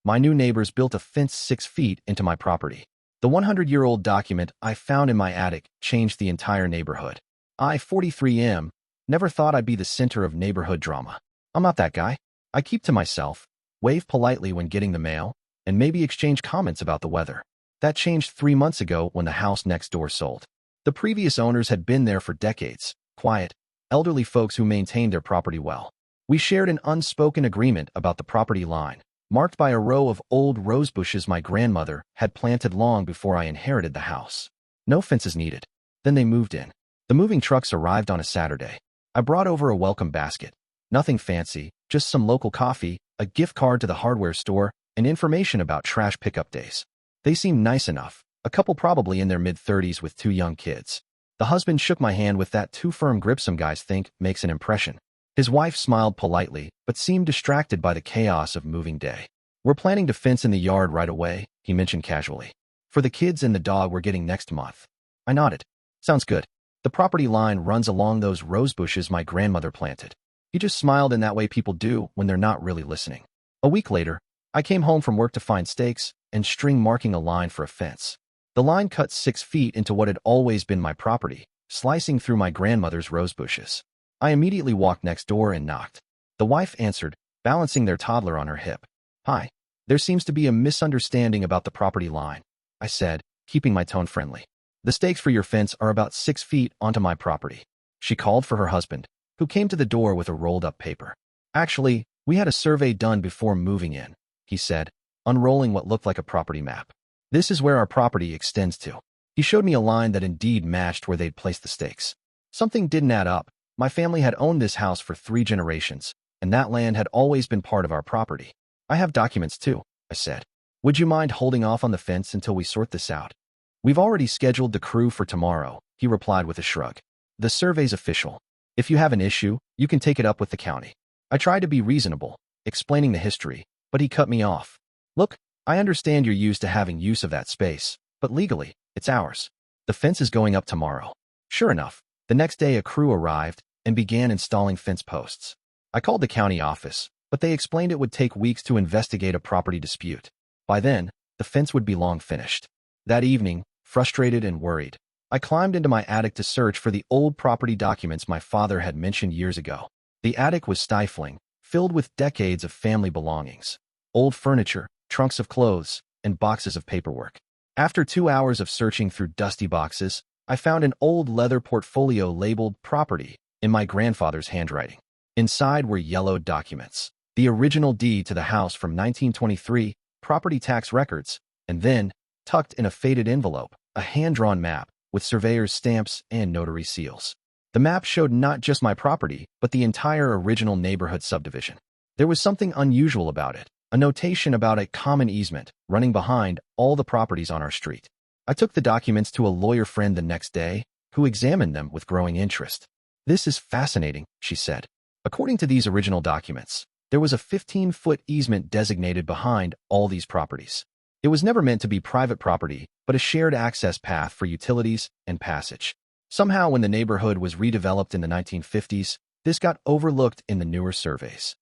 My new neighbors built a fence 6 feet into my property. The 100-year-old document I found in my attic changed the entire neighborhood. I, 43M, never thought I'd be the center of neighborhood drama. I'm not that guy. I keep to myself, wave politely when getting the mail, and maybe exchange comments about the weather. That changed 3 months ago when the house next door sold. The previous owners had been there for decades, quiet, elderly folks who maintained their property well. We shared an unspoken agreement about the property line, marked by a row of old rose bushes my grandmother had planted long before I inherited the house. No fences needed. Then they moved in. The moving trucks arrived on a Saturday. I brought over a welcome basket. Nothing fancy, just some local coffee, a gift card to the hardware store, and information about trash pickup days. They seemed nice enough, a couple probably in their mid-30s with 2 young kids. The husband shook my hand with that too firm grip some guys think makes an impression. His wife smiled politely, but seemed distracted by the chaos of moving day. We're planning to fence in the yard right away, he mentioned casually. For the kids and the dog we're getting next month. I nodded. Sounds good. The property line runs along those rose bushes my grandmother planted. He just smiled in that way people do when they're not really listening. A week later, I came home from work to find stakes and string marking a line for a fence. The line cut 6 feet into what had always been my property, slicing through my grandmother's rose bushes. I immediately walked next door and knocked. The wife answered, balancing their toddler on her hip. Hi. There seems to be a misunderstanding about the property line, I said, keeping my tone friendly. The stakes for your fence are about 6 feet onto my property. She called for her husband, who came to the door with a rolled-up paper. Actually, we had a survey done before moving in, he said, unrolling what looked like a property map. This is where our property extends to. He showed me a line that indeed matched where they'd placed the stakes. Something didn't add up. My family had owned this house for 3 generations, and that land had always been part of our property. I have documents too, I said. Would you mind holding off on the fence until we sort this out? We've already scheduled the crew for tomorrow, he replied with a shrug. The survey's official. If you have an issue, you can take it up with the county. I tried to be reasonable, explaining the history, but he cut me off. Look, I understand you're used to having use of that space, but legally, it's ours. The fence is going up tomorrow. Sure enough, the next day a crew arrived and began installing fence posts. I called the county office, but they explained it would take weeks to investigate a property dispute. By then, the fence would be long finished. That evening, frustrated and worried, I climbed into my attic to search for the old property documents my father had mentioned years ago. The attic was stifling, filled with decades of family belongings. Old furniture, trunks of clothes, and boxes of paperwork. After 2 hours of searching through dusty boxes, I found an old leather portfolio labeled Property in my grandfather's handwriting. Inside were yellowed documents, the original deed to the house from 1923, property tax records, and then, tucked in a faded envelope, a hand-drawn map with surveyor's stamps and notary seals. The map showed not just my property, but the entire original neighborhood subdivision. There was something unusual about it, a notation about a common easement running behind all the properties on our street. I took the documents to a lawyer friend the next day, who examined them with growing interest. This is fascinating, she said. According to these original documents, there was a 15-foot easement designated behind all these properties. It was never meant to be private property, but a shared access path for utilities and passage. Somehow, when the neighborhood was redeveloped in the 1950s, this got overlooked in the newer surveys.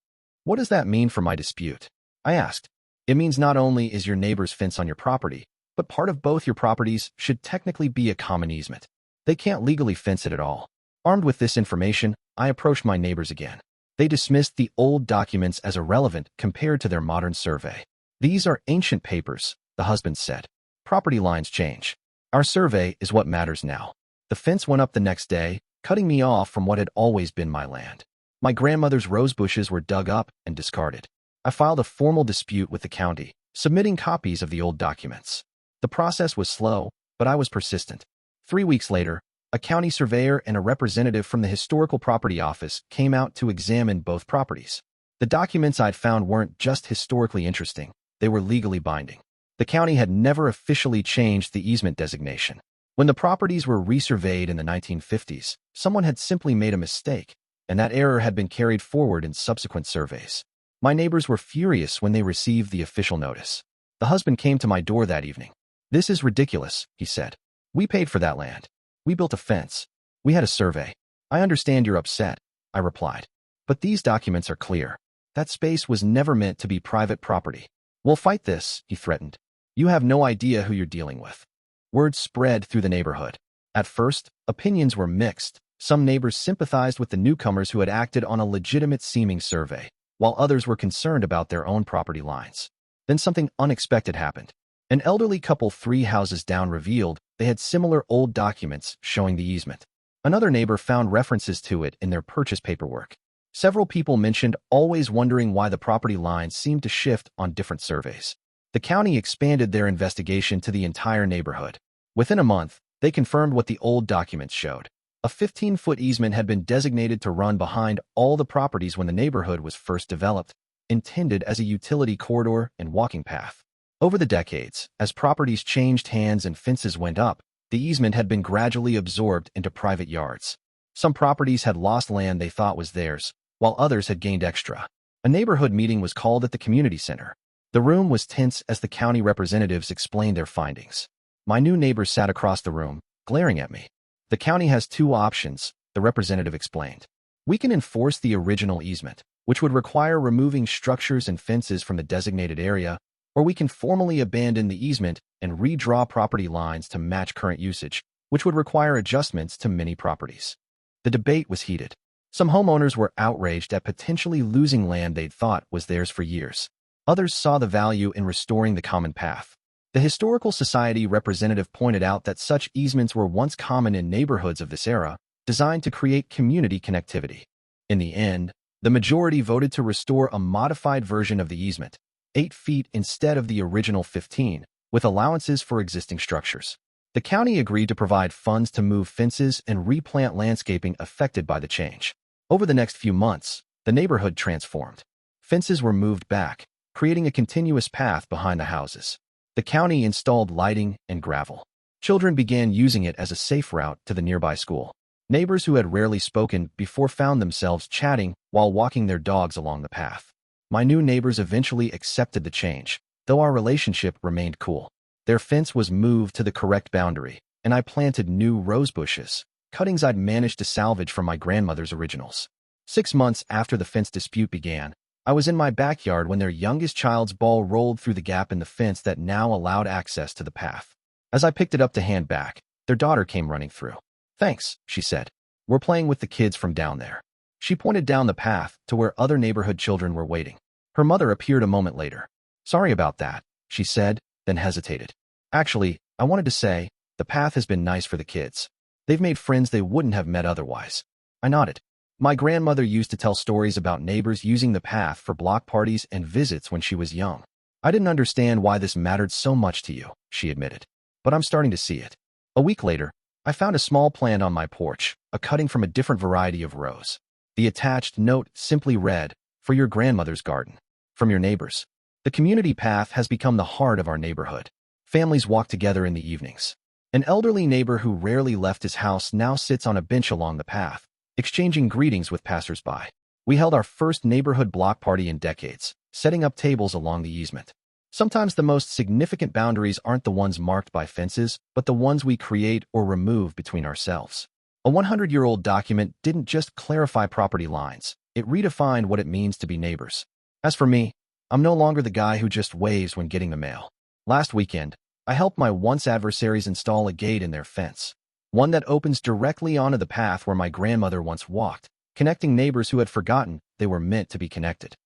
What does that mean for my dispute? I asked. It means not only is your neighbor's fence on your property, but part of both your properties should technically be a common easement. They can't legally fence it at all. Armed with this information, I approached my neighbors again. They dismissed the old documents as irrelevant compared to their modern survey. These are ancient papers, the husband said. Property lines change. Our survey is what matters now. The fence went up the next day, cutting me off from what had always been my land. My grandmother's rose bushes were dug up and discarded. I filed a formal dispute with the county, submitting copies of the old documents. The process was slow, but I was persistent. 3 weeks later, a county surveyor and a representative from the Historical Property Office came out to examine both properties. The documents I'd found weren't just historically interesting, they were legally binding. The county had never officially changed the easement designation. When the properties were resurveyed in the 1950s, someone had simply made a mistake, and that error had been carried forward in subsequent surveys. My neighbors were furious when they received the official notice. The husband came to my door that evening. This is ridiculous, he said. We paid for that land. We built a fence. We had a survey. I understand you're upset, I replied. But these documents are clear. That space was never meant to be private property. "We'll fight this," he threatened. "You have no idea who you're dealing with." Word spread through the neighborhood. At first, opinions were mixed. Some neighbors sympathized with the newcomers who had acted on a legitimate seeming survey, while others were concerned about their own property lines. Then something unexpected happened. An elderly couple 3 houses down revealed they had similar old documents showing the easement. Another neighbor found references to it in their purchase paperwork. Several people mentioned always wondering why the property lines seemed to shift on different surveys. The county expanded their investigation to the entire neighborhood. Within a month, they confirmed what the old documents showed. A 15-foot easement had been designated to run behind all the properties when the neighborhood was first developed, intended as a utility corridor and walking path. Over the decades, as properties changed hands and fences went up, the easement had been gradually absorbed into private yards. Some properties had lost land they thought was theirs, while others had gained extra. A neighborhood meeting was called at the community center. The room was tense as the county representatives explained their findings. My new neighbor sat across the room, glaring at me. "The county has 2 options," the representative explained. "We can enforce the original easement, which would require removing structures and fences from the designated area, or we can formally abandon the easement and redraw property lines to match current usage, which would require adjustments to many properties." The debate was heated. Some homeowners were outraged at potentially losing land they'd thought was theirs for years. Others saw the value in restoring the common path. The Historical Society representative pointed out that such easements were once common in neighborhoods of this era, designed to create community connectivity. In the end, the majority voted to restore a modified version of the easement, 8 feet instead of the original 15, with allowances for existing structures. The county agreed to provide funds to move fences and replant landscaping affected by the change. Over the next few months, the neighborhood transformed. Fences were moved back, creating a continuous path behind the houses. The county installed lighting and gravel. Children began using it as a safe route to the nearby school. Neighbors who had rarely spoken before found themselves chatting while walking their dogs along the path. My new neighbors eventually accepted the change, though our relationship remained cool. Their fence was moved to the correct boundary, and I planted new rose bushes, cuttings I'd managed to salvage from my grandmother's originals. 6 months after the fence dispute began, I was in my backyard when their youngest child's ball rolled through the gap in the fence that now allowed access to the path. As I picked it up to hand back, their daughter came running through. "Thanks," she said. "We're playing with the kids from down there." She pointed down the path to where other neighborhood children were waiting. Her mother appeared a moment later. "Sorry about that," she said, then hesitated. "Actually, I wanted to say, the path has been nice for the kids. They've made friends they wouldn't have met otherwise." I nodded. My grandmother used to tell stories about neighbors using the path for block parties and visits when she was young. "I didn't understand why this mattered so much to you," she admitted. "But I'm starting to see it." A week later, I found a small plant on my porch, a cutting from a different variety of rose. The attached note simply read, "For your grandmother's garden. From your neighbors." The community path has become the heart of our neighborhood. Families walk together in the evenings. An elderly neighbor who rarely left his house now sits on a bench along the path, exchanging greetings with passersby. We held our first neighborhood block party in decades, setting up tables along the easement. Sometimes the most significant boundaries aren't the ones marked by fences, but the ones we create or remove between ourselves. A 100-year-old document didn't just clarify property lines, it redefined what it means to be neighbors. As for me, I'm no longer the guy who just waves when getting the mail. Last weekend, I helped my once adversaries install a gate in their fence, one that opens directly onto the path where my grandmother once walked, connecting neighbors who had forgotten they were meant to be connected.